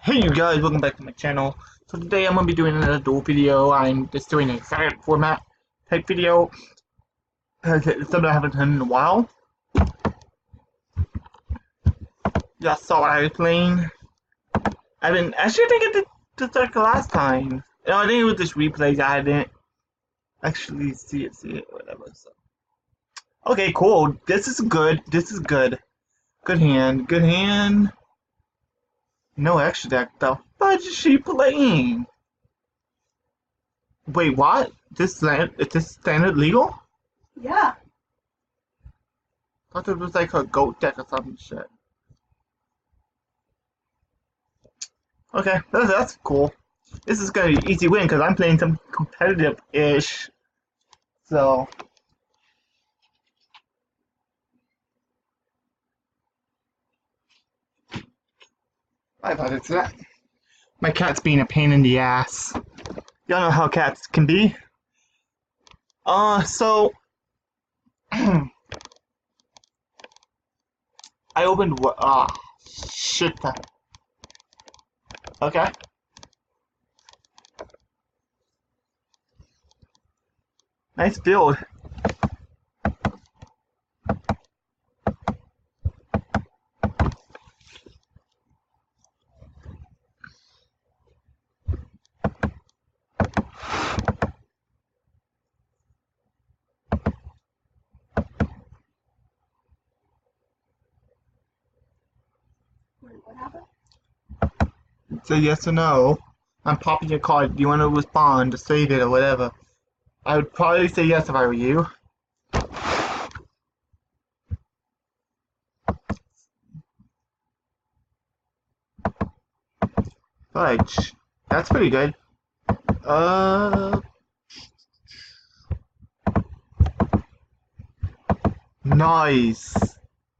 Hey you guys, welcome back to my channel. So today I'm going to be doing another duel video. I'm just doing a silent format type video. It's something I haven't done in a while. Y'all saw what I was playing. I didn't get to start the last time. No, I think it was just replays. I didn't actually see it, whatever. So. Okay, cool. This is good. Good hand. No extra deck. The fudge is she playing? Wait, what? Is this standard legal? Yeah. I thought it was like a goat deck or some shit. Okay, that's cool. This is gonna be an easy win because I'm playing some competitive-ish. So. I thought it's that. My cat's being a pain in the ass. Y'all know how cats can be. So. I opened what? Shit. Okay. Nice build. Wait, what happened? Say yes or no. I'm popping your card. Do you want to respond to save it or whatever? I would probably say yes if I were you. Fudge. That's pretty good. Nice.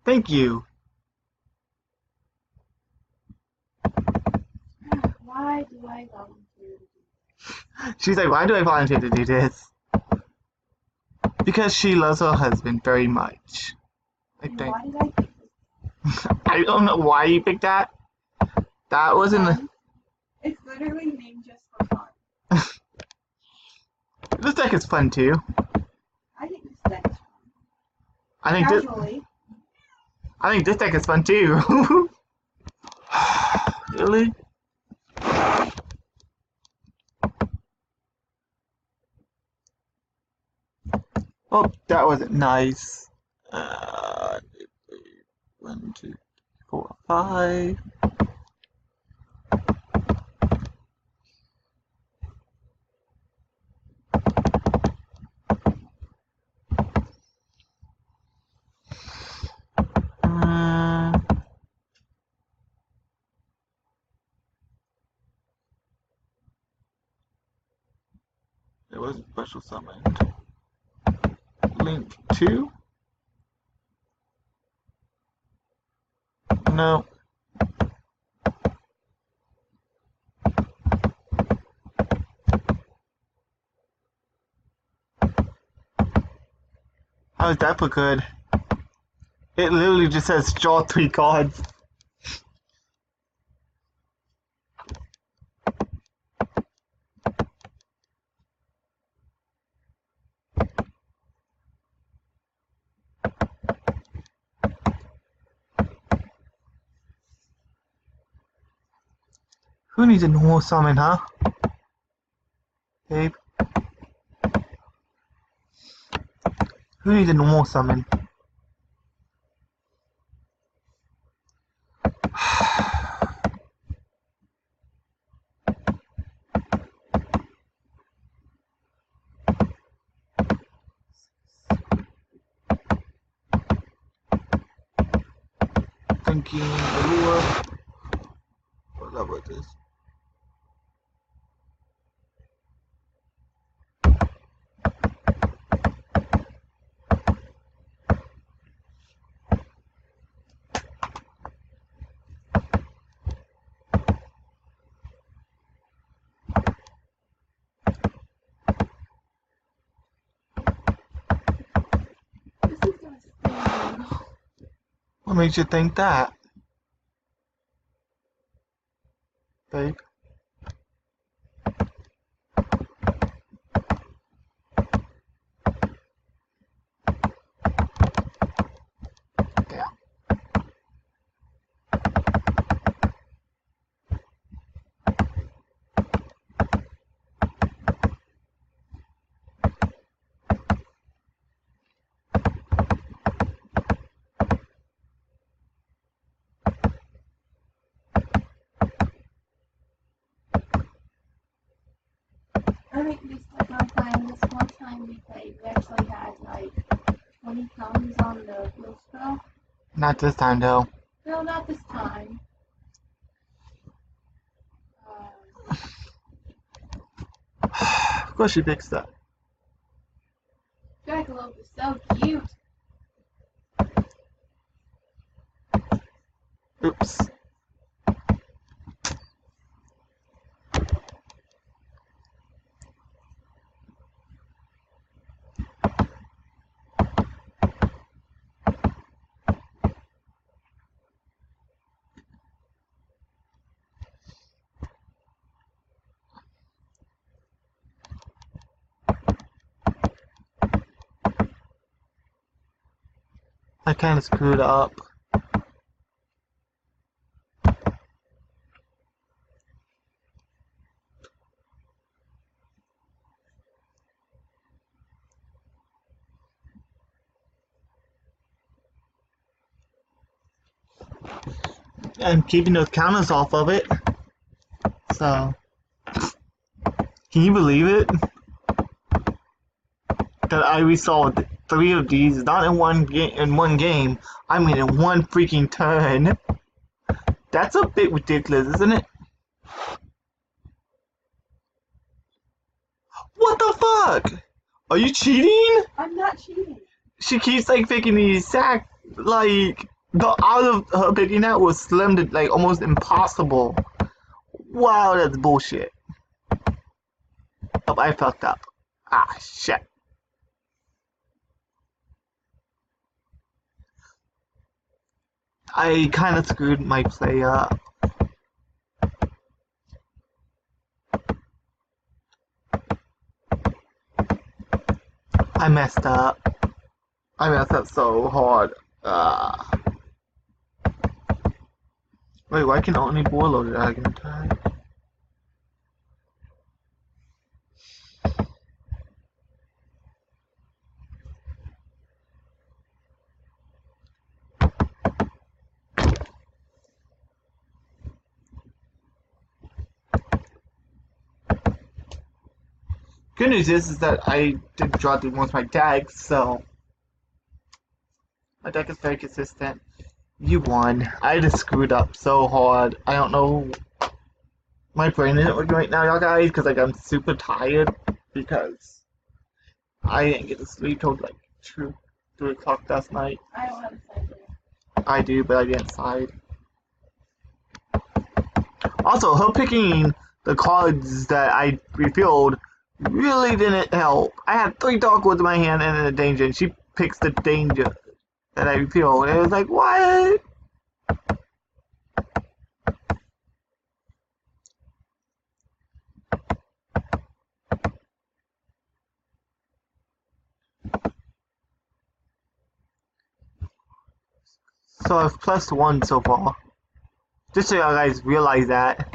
Thank you. Why do I volunteer to do She's like, why do I volunteer to do this? Because she loves her husband very much. I and think. why did I pick this? I don't know why you picked that. That wasn't the. It's literally named just for fun. This deck is fun too. I think this deck is fun. I think Casually. I think this deck is fun too. Really? Oh, that wasn't nice. 1, 2, 4, 5. It was special summoned. Link 2? No. How is that for good? It literally just says draw 3 cards. Who needs a normal summon, huh? Babe? Who needs a normal summon? Thinking allure. What was this? This is gonna sting. What makes you think that? babe. Yeah. I think we stuck on playing this one time we played. We actually had like 20 comes on the field spell. Not this time though. No, not this time. Of course she picks that. Jackalope is so cute. Oops. I kind of screwed up. I'm keeping those counters off of it. So, can you believe it? That I resolved 3 of these, not in one game. I mean, in one freaking turn. That's a bit ridiculous, isn't it? What the fuck? Are you cheating? I'm not cheating. She keeps like picking these sack, like the out of her picking that was slim to like almost impossible. Wow, that's bullshit. Oh, I fucked up. Ah, shit. I kind of screwed my play up. I messed up. I messed up so hard. Wait, why can only Warlord Dragon attack? Good news is that I did draw through most of my decks, so my deck is very consistent. You won. I just screwed up so hard. I don't know. My brain isn't working right now, y'all guys, because like I'm super tired because I didn't get to sleep till like 3 o'clock last night. I don't have a side there. I do, but I didn't side. Also, her picking the cards that I refilled really didn't help. I had 3 Darkwoods in my hand and a danger, and she picks the danger that I refilled. And it was like, what? So I've +1 so far. Just so y'all guys realize that.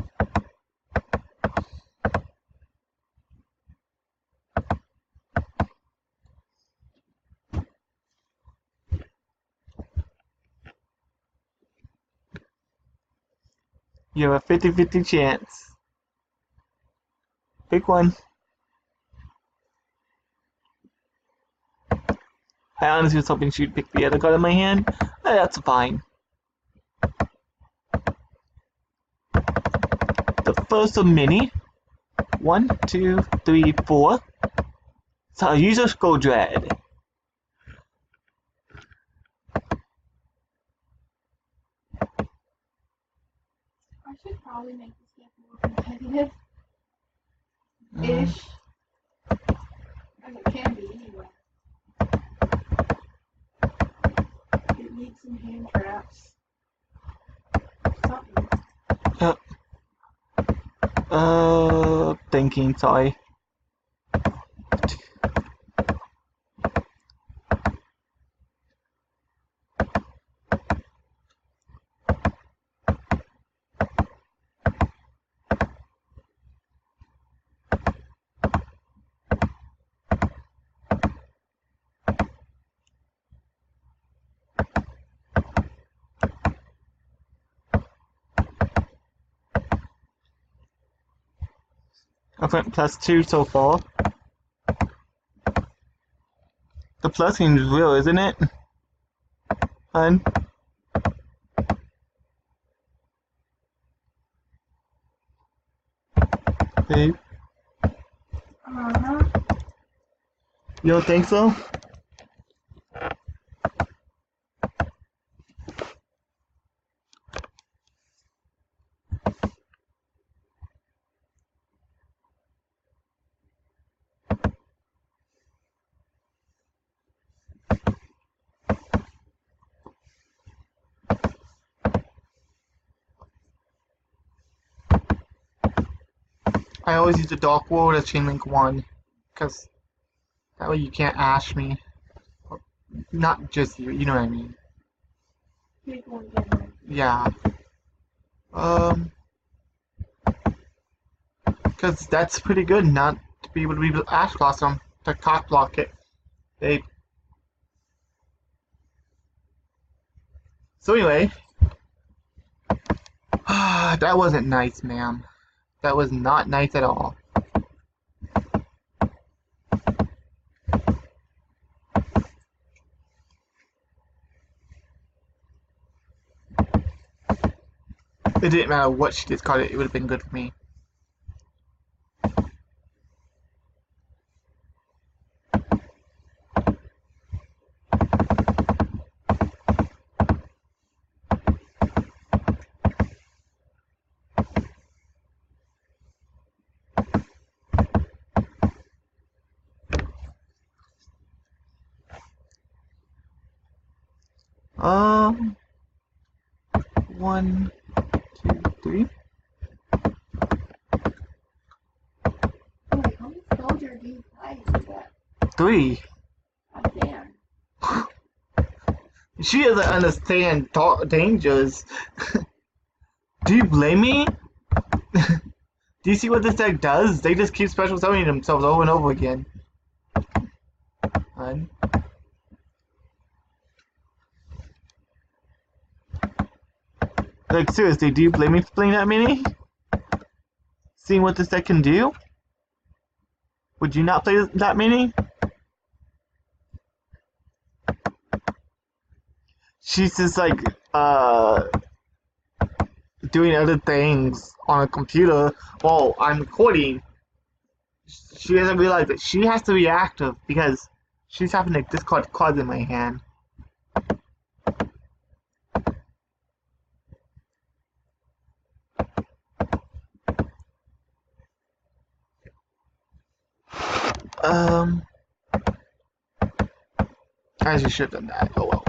You have a 50-50 chance. Pick one. I honestly was hoping she'd pick the other card in my hand. That's fine. The first of many. 1, 2, 3, 4. So I'll use a Skull Dread. I should probably make this game more competitive-ish. As it can be anyway. It needs some hand traps. Something. Thinking, sorry. I've went +2 so far. The plus seems real, isn't it? Hun? Babe? Uh-huh. You don't think so? I always use the Dark World as Chain Link 1, because that way you can't ash me. Not just you, you know what I mean. People in general. Yeah. Because that's pretty good not to be able to read Ash Blossom to cock block it. Babe. So anyway. That wasn't nice, ma'am. That was not nice at all. It didn't matter what she discarded, it would have been good for me. Um, 1, 2, 3. Wait, how many soldier do you fight with that? 3. God damn. She doesn't understand dangers. Do you blame me? Do you see what this deck does? They just keep special summoning themselves over and over again. Hun. Like, seriously, do you blame me for playing that many? Seeing what this deck can do? Would you not play that many? She's just like, doing other things on a computer while I'm recording. She doesn't realize that she has to be active because she's having to discard cards in my hand. As you should have done that. Oh well.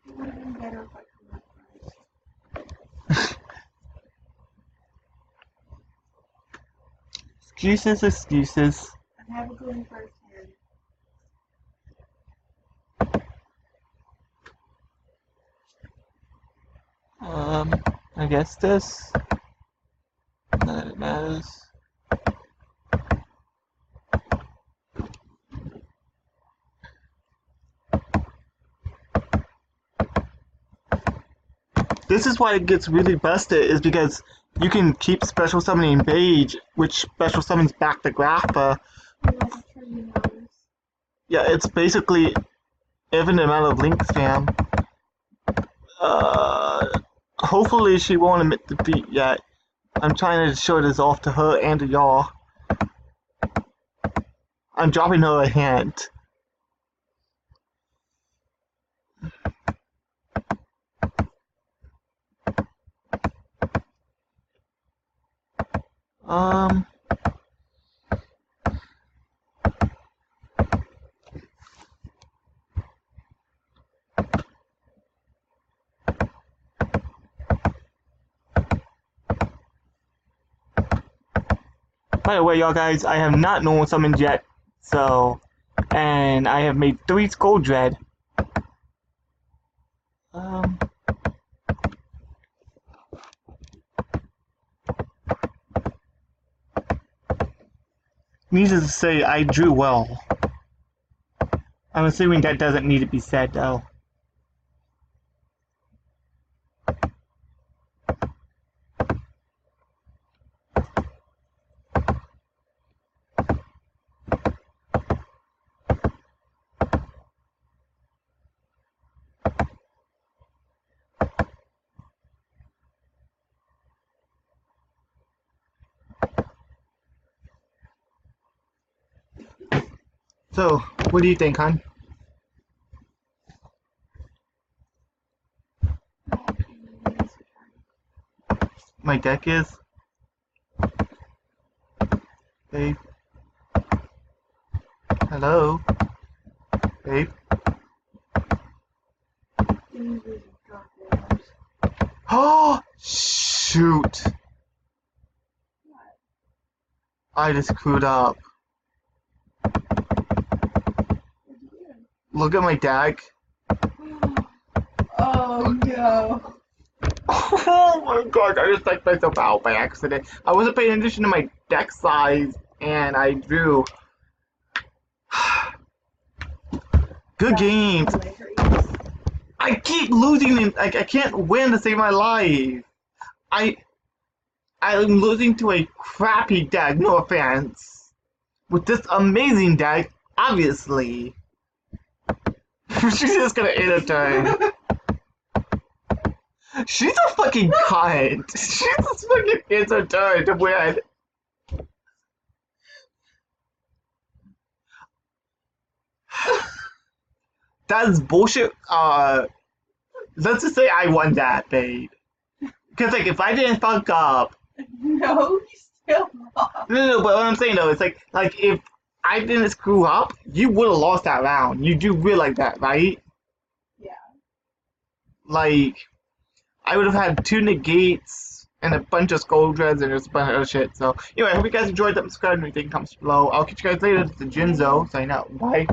It would have been better if I come up first. Excuses, excuses. I have a going first hand. I guess this. None of it matters. This is why it gets really busted, is because you can keep special summoning Beige, which special summons back the Grappa. Like $1 trillion. Yeah, it's basically infinite amount of link spam. Hopefully she won't admit defeat yet. I'm trying to show this off to her and to y'all. I'm dropping her a hint. Um, By the way, y'all guys, I have not normal summoned yet, so, and I have made 3 Skull Dread. Needless to say, I drew well. I'm assuming that doesn't need to be said, though. So, what do you think, hon? My deck is? Babe? Hello? Babe? Oh, shoot! I just screwed up. Look at my deck. Oh no. Oh my god, I just typed myself out by accident. I wasn't paying attention to my deck size, and I drew. Good games. I keep losing, and I can't win to save my life. I'm losing to a crappy deck, no offense. With this amazing deck, obviously. She's just gonna end a turn. She's a fucking cunt. She just fucking ends her turn to win. That's bullshit. Let's just say I won that, babe. Because, like, if I didn't fuck up. No, you still lost. No, but what I'm saying, though, it's like, if I didn't screw up, you would have lost that round. You do realize that, right? Yeah. Like, I would have had 2 negates and a bunch of skull dreads and just a bunch of other shit. So, anyway, I hope you guys enjoyed that. Subscribe and anything comes below. I'll catch you guys later. It's the Jinzo. Sign out. Bye.